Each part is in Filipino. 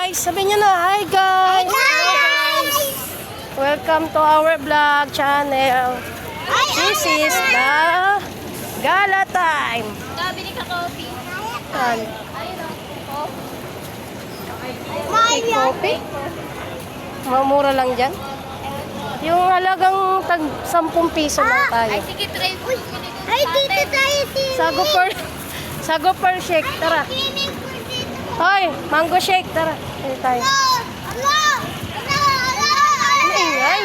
guys! Sabi niyo na, hi guys! Welcome to our vlog channel. This is the gala time. Bili ka coffee. Yan. Ayun o. Coffee? Mamura lang dyan. Yung halagang tag 10 piso lang tayo. Ay, sige, try. Ay, dito tayo. Sago per shake, tara. Hoy, mango shake, tara. Dito tayo. Ingay.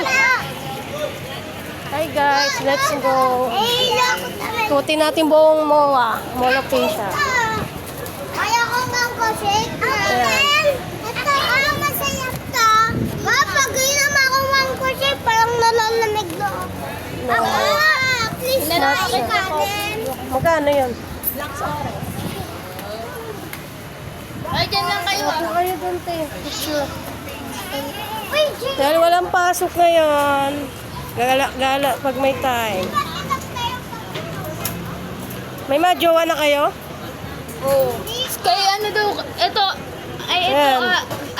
Hi guys, let's go. Ikutin natin buong MOA, Mall of Asia. Kaya ko mango shake. Ito, ang masayap to. Pag inom ako mango shake, parang nalalamig doon. Please, try kanin. Magkano yun? Ay, dyan lang kayo. Ako kayo doon, te. Picture. Uy, Jay. Dahil walang pasok ngayon. Gala-gala pag may time. May mga jowa na kayo? Oo. Kaya ano daw, ito, ay ito,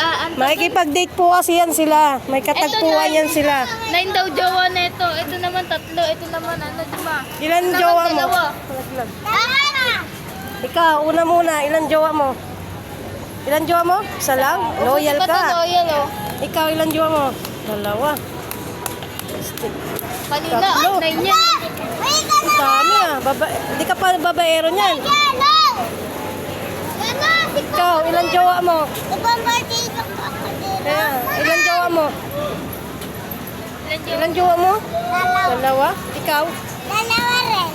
Ayan. Makikipag-date po kasi yan sila. May katagpuan yan sila. 9 daw jowa na ito. Ito naman 3. Ito naman ano, 5. Ilan Ito naman jowa mo? 2. Tama na! Ikaw, una muna. Ilan jowa mo? Ilan jowa mo? Isa lang? Loyal Ito ka. loyal oh. Ikaw, ilan jowa mo? Dalawa. Kanina, Tatlo. 9 yan. Ang dami ah. Hindi ka pa babaero niyan. Ikaw, ilan jowa mo? Kaya, ilan jowa mo? Ilan jowa mo? Dalawa. Ikaw? Dalawa rin.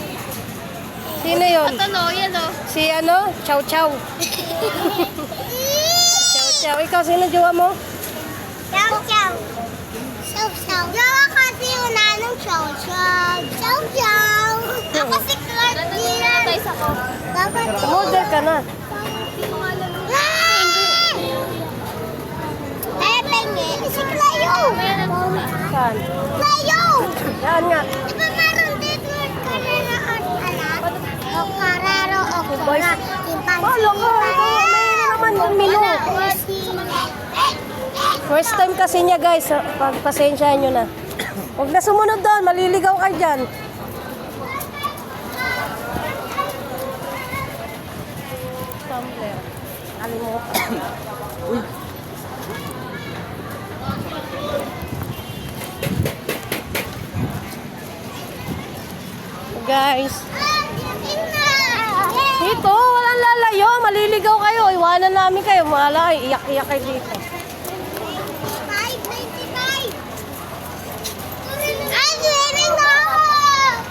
Sino yun? Ito loyal oh. Si ano? Chow Chow. Chow Chow. Ikaw, sino jowa mo? Chow chow. Chow chow. Jowa kasi yung nanong chow chow. Chow chow. Ako si Clark Dylan. Dapat Model ka na. eh, pengi. Si Clayo. Saan? Clayo. Yan nga. Di ba meron dito karera at alat? O karero o kura. Balo ka. Mayroon naman yung menu. First time kasi niya guys. Pagpasensyahan nyo na. Huwag na sumunod doon. Maliligaw kayo dyan. Tumbler. Alimutan. Uy. Guys. Dito, walang lalayo. Maliligaw kayo. Iwanan namin kayo. Malay, iyak-iyak kayo dito.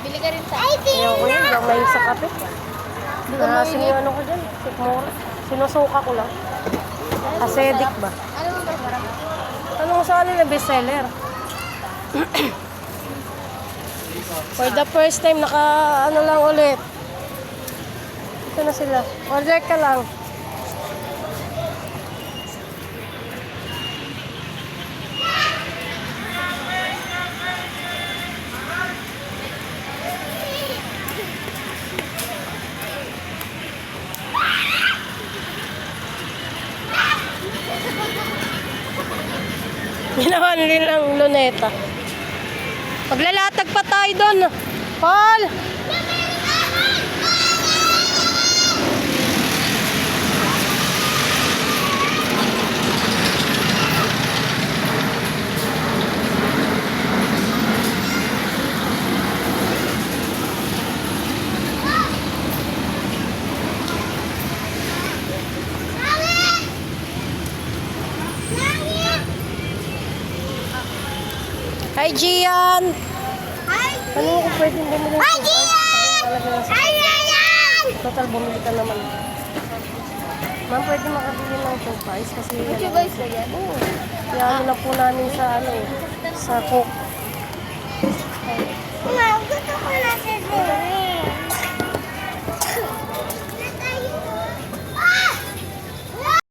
Bili ka rin sa Ayoko yun. Lang may sa kape. Sino ko dyan? Sikmura. Sinusuka ko lang. Acidic ba? Ano mo ba? Tanong sa kanila, bestseller. For the first time, ano lang ulit. Ito na sila. Order ka lang. Ginawa nilang luneta. Paglalatag pa tayo doon. Paul! Hi, Gian! Hi, Ano kung pwedeng bumili? Hi, Gian! Hi, Gian! Total, bumili ka naman. Ma'am, pwede makabili ng tupais kasi... Tupais ba yan? Oo. Kaya ano na po namin sa ano eh, sa Coke. Ma, gusto ko